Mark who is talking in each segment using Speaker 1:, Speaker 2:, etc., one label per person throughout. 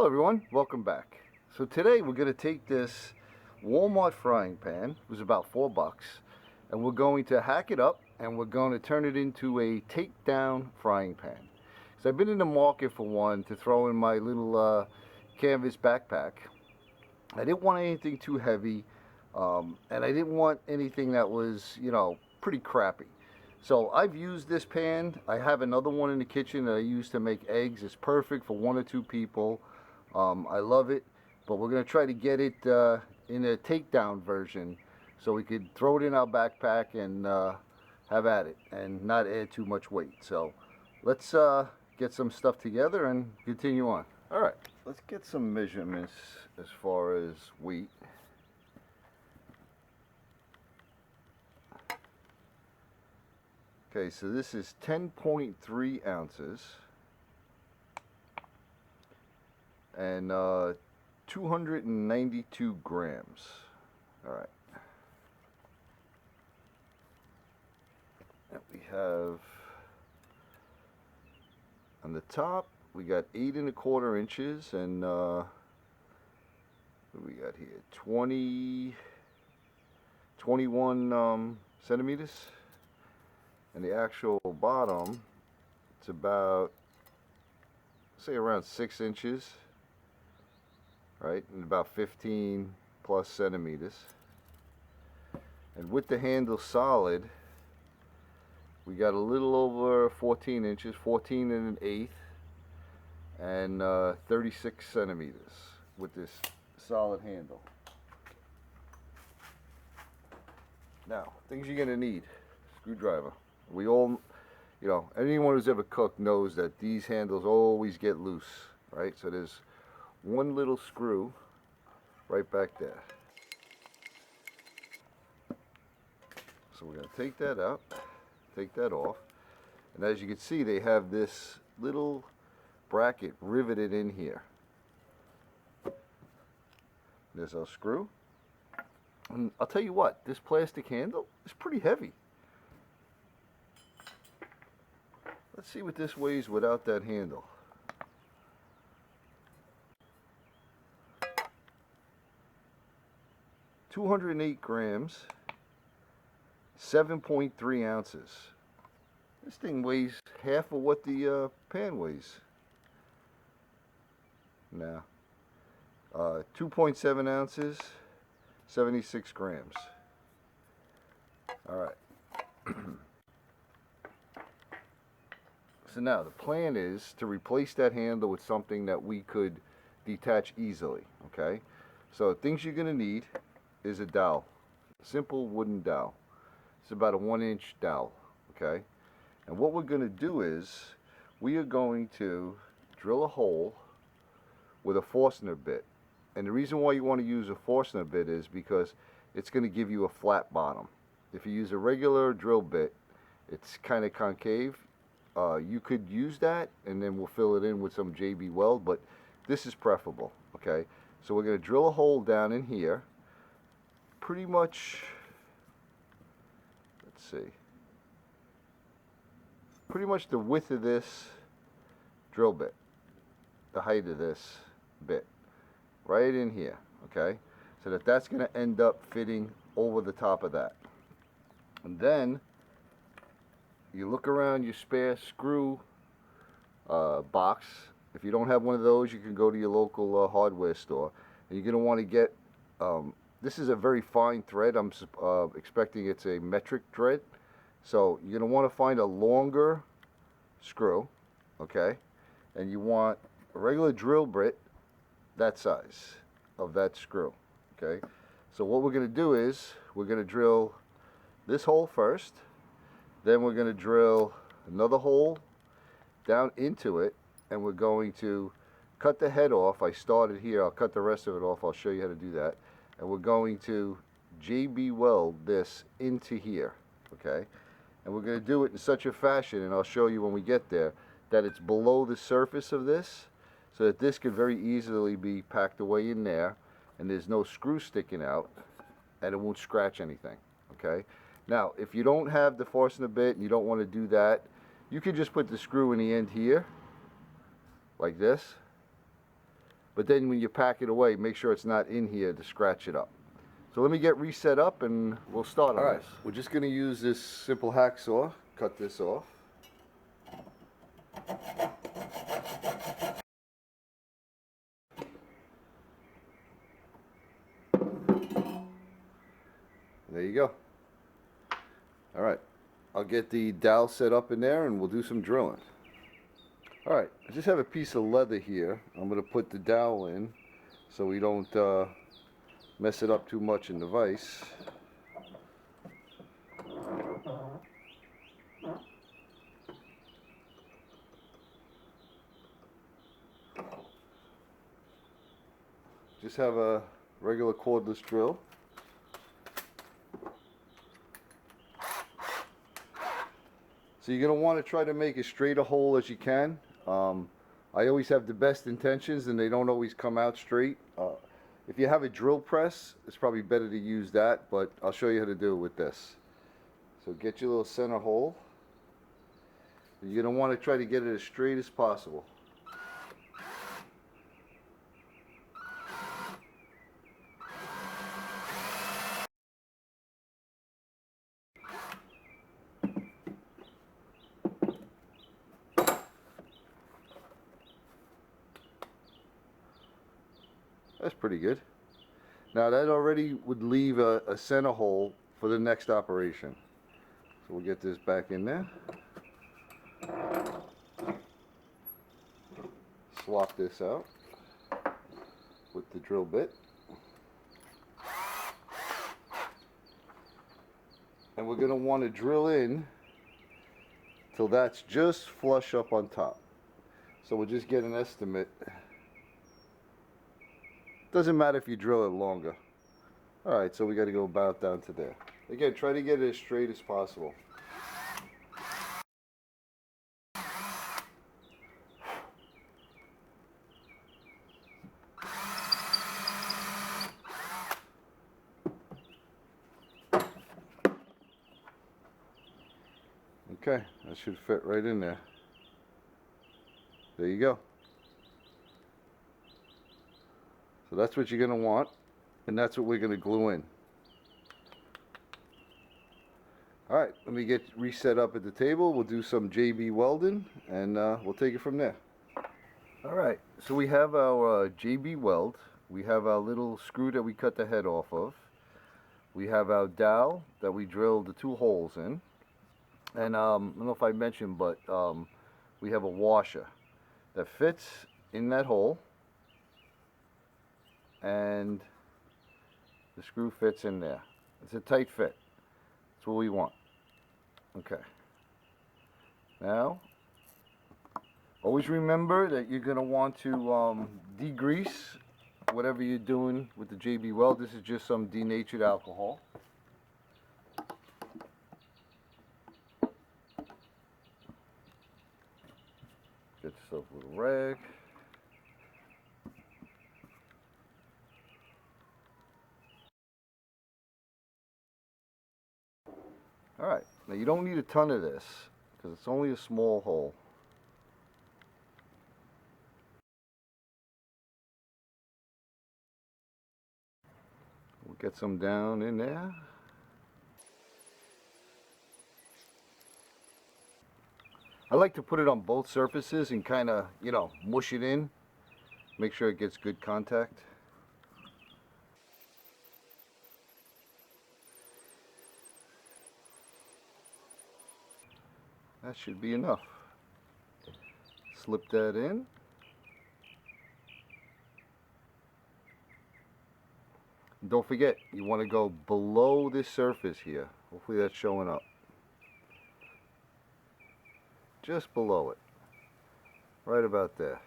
Speaker 1: Hello everyone, welcome back. So today we're going to take this Walmart frying pan, it was about $4, and we're going to hack it up and we're going to turn it into a takedown frying pan. So I've been in the market for one to throw in my little canvas backpack. I didn't want anything too heavy, and I didn't want anything that was, pretty crappy. So I've used this pan. I have another one in the kitchen that I use to make eggs. It's perfect for 1 or 2 people. I love it, but we're going to try to get it in a takedown version so we could throw it in our backpack and have at it and not add too much weight. So let's get some stuff together and continue on. Alright, let's get some measurements as far as weight. Okay, so this is 10.3 ounces and 292 grams. All right. And we have on the top we got 8 1/4 inches and what do we got here? 21 centimeters. And the actual bottom, it's about, say, around 6 inches, right, and about 15 plus centimeters. And with the handle solid, we got a little over 14 inches, 14 1/8, and 36 centimeters with this solid handle. Now, things you're gonna need: screwdriver. We all, anyone who's ever cooked knows that these handles always get loose, right? So there's one little screw right back there. So we're going to take that out, take that off, and as you can see, they have this little bracket riveted in here. There's our screw. And I'll tell you what, this plastic handle is pretty heavy. Let's see what this weighs without that handle. $208 grams, 7.3 ounces. This thing weighs half of what the pan weighs. Now, 2.7 ounces, 76 grams. All right. So now the plan is to replace that handle with something that we could detach easily, okay? So things you're going to need is a dowel, simple wooden dowel. It's about a 1-inch dowel, okay? And what we're going to do is we are going to drill a hole with a Forstner bit. And the reason why you want to use a Forstner bit is because it's going to give you a flat bottom. If you use a regular drill bit, it's kind of concave. You could use that and then we'll fill it in with some JB Weld, but this is preferable, okay? So we're going to drill a hole down in here, pretty much, let's see, pretty much the width of this drill bit, the height of this bit, right in here, okay? So that's going to end up fitting over the top of that. And then you look around your spare screw box. If you don't have one of those, you can go to your local hardware store. And you're going to want to get, this is a very fine thread. I'm expecting it's a metric thread. So you're going to want to find a longer screw, okay? And you want a regular drill bit that size of that screw, okay? So what we're going to do is we're going to drill this hole first. Then we're going to drill another hole down into it, and we're going to cut the head off. I started here. I'll cut the rest of it off. I'll show you how to do that. And we're going to JB Weld this into here, okay? And we're going to do it in such a fashion, and I'll show you when we get there, that it's below the surface of this, so that this could very easily be packed away in there, and there's no screw sticking out, and it won't scratch anything, okay? Now, if you don't have the Forstner bit and you don't want to do that, you could just put the screw in the end here, like this, but then when you pack it away, make sure it's not in here to scratch it up. So let me get reset up and we'll start on this. We're just going to use this simple hacksaw, cut this off. There you go. Alright, I'll get the dowel set up in there and we'll do some drilling. Alright, I just have a piece of leather here. I'm going to put the dowel in so we don't mess it up too much in the vise. Just have a regular cordless drill. So you're going to want to try to make as straight a hole as you can. I always have the best intentions and they don't always come out straight. If you have a drill press, it's probably better to use that, but I'll show you how to do it with this. So get your little center hole. You're going to want to try to get it as straight as possible. That's pretty good. Now that already would leave a center hole for the next operation. So we'll get this back in there. Swap this out with the drill bit. And we're going to want to drill in till that's just flush up on top. So we'll just get an estimate. Doesn't matter if you drill it longer. Alright, so we got to go about down to there. Again, try to get it as straight as possible. Okay, that should fit right in there. There you go. So that's what you're going to want, and that's what we're going to glue in. Alright, let me get reset up at the table. We'll do some JB welding, and we'll take it from there. Alright, so we have our JB weld. We have our little screw that we cut the head off of. We have our dowel that we drilled the 2 holes in. And I don't know if I mentioned, but we have a washer that fits in that hole. And the screw fits in there. It's a tight fit. That's what we want. Okay. Now, always remember that you're going to want to degrease whatever you're doing with the JB weld. This is just some denatured alcohol. Get yourself a little rag. Alright, now you don't need a ton of this because it's only a small hole. We'll get some down in there. I like to put it on both surfaces and kind of, you know, mush it in. Make sure it gets good contact. That should be enough. Slip that in. And don't forget, you want to go below this surface here. Hopefully that's showing up. Just below it. Right about there.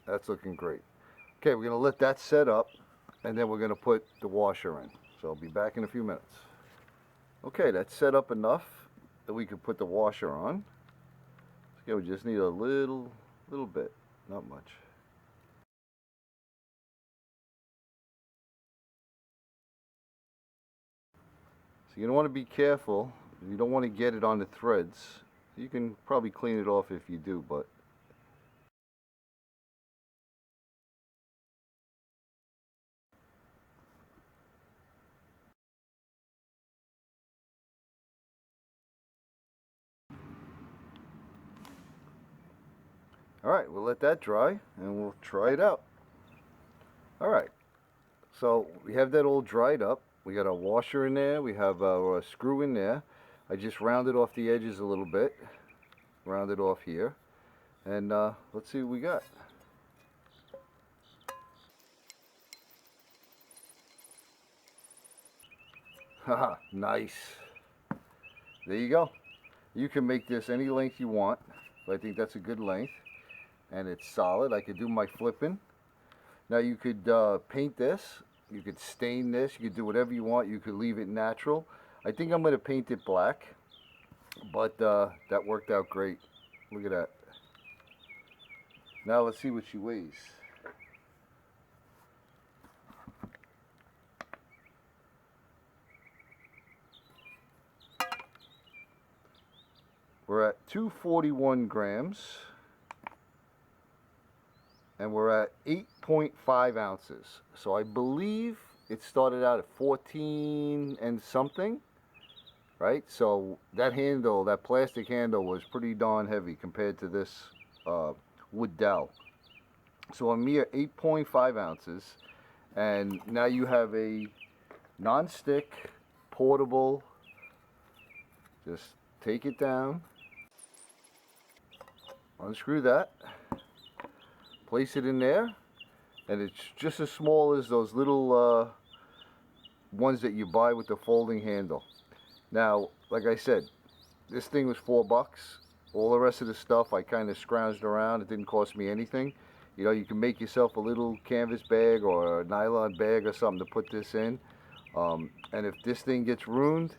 Speaker 1: That's looking great. Okay, we're going to let that set up and then we're going to put the washer in. So I'll be back in a few minutes. Okay, that's set up enough that we can put the washer on. Okay, we just need a little bit, not much. So you're going to want to be careful. You don't want to get it on the threads. You can probably clean it off if you do, but Alright, we'll let that dry and we'll try it out. Alright, so we have that all dried up. We got a washer in there, we have a screw in there. I just rounded off the edges a little bit, rounded off here, and let's see what we got. Haha, nice. There you go. You can make this any length you want, but I think that's a good length, and it's solid. I could do my flipping. Now you could paint this, you could stain this, you could do whatever you want, you could leave it natural. I think I'm going to paint it black, but that worked out great. Look at that. Now let's see what she weighs. We're at 241 grams. And we're at 8.5 ounces. So I believe it started out at 14 and something, right? So that handle, that plastic handle, was pretty darn heavy compared to this wood dowel. So a mere 8.5 ounces, and now you have a non-stick, portable. Just take it down, unscrew that, place it in there, and it's just as small as those little ones that you buy with the folding handle. Now, like I said, this thing was $4. All the rest of the stuff I kind of scrounged around. It didn't cost me anything. You know, you can make yourself a little canvas bag or a nylon bag or something to put this in. And if this thing gets ruined,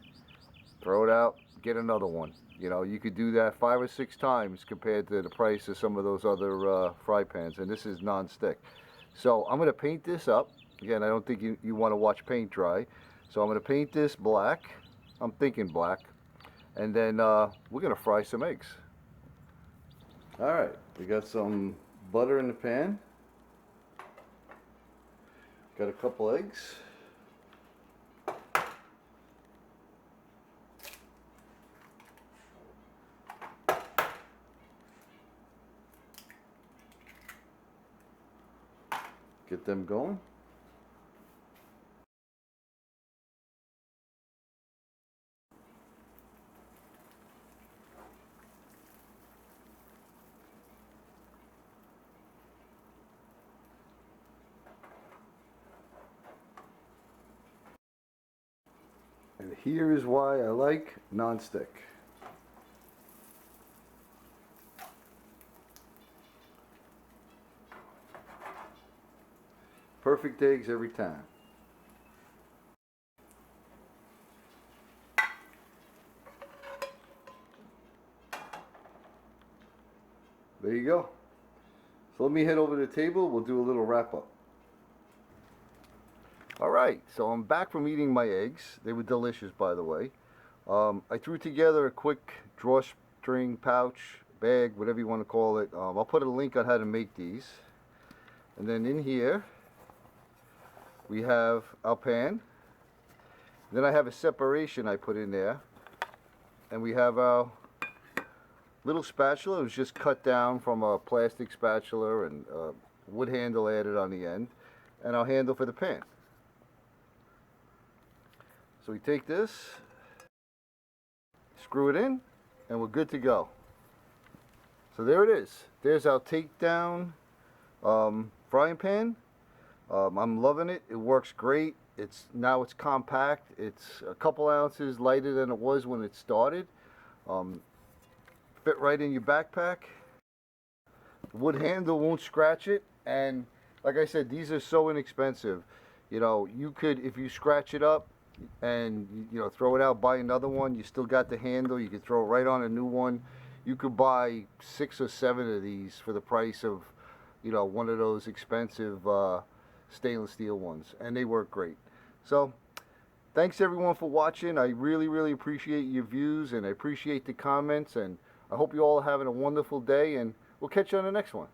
Speaker 1: throw it out, get another one. You know, you could do that 5 or 6 times compared to the price of some of those other fry pans, and this is non-stick. So I'm going to paint this up. Again, I don't think you want to watch paint dry. So I'm going to paint this black. I'm thinking black. And then we're going to fry some eggs. Alright, we got some butter in the pan. Got a couple eggs. Get them going. And here is why I like non-stick. Perfect eggs every time. There you go. So let me head over to the table. We'll do a little wrap up. Alright, so I'm back from eating my eggs. They were delicious, by the way. I threw together a quick drawstring pouch, bag, whatever you want to call it. I'll put a link on how to make these. And then in here, we have our pan. Then I have a separation I put in there. And we have our little spatula. It was just cut down from a plastic spatula and a wood handle added on the end. And our handle for the pan. So we take this, screw it in, and we're good to go. So there it is. There's our takedown frying pan. I'm loving it. It works great. Now it's compact. It's a couple ounces lighter than it was when it started. Fit right in your backpack. The wood handle won't scratch it, and like I said, these are so inexpensive. You know, you could, if you scratch it up and you know, throw it out, buy another one. You still got the handle. You could throw it right on a new one. You could buy 6 or 7 of these for the price of, you know, one of those expensive stainless steel ones, and they work great. So thanks everyone for watching. I really appreciate your views, and I appreciate the comments, and I hope you all are having a wonderful day, and we'll catch you on the next one.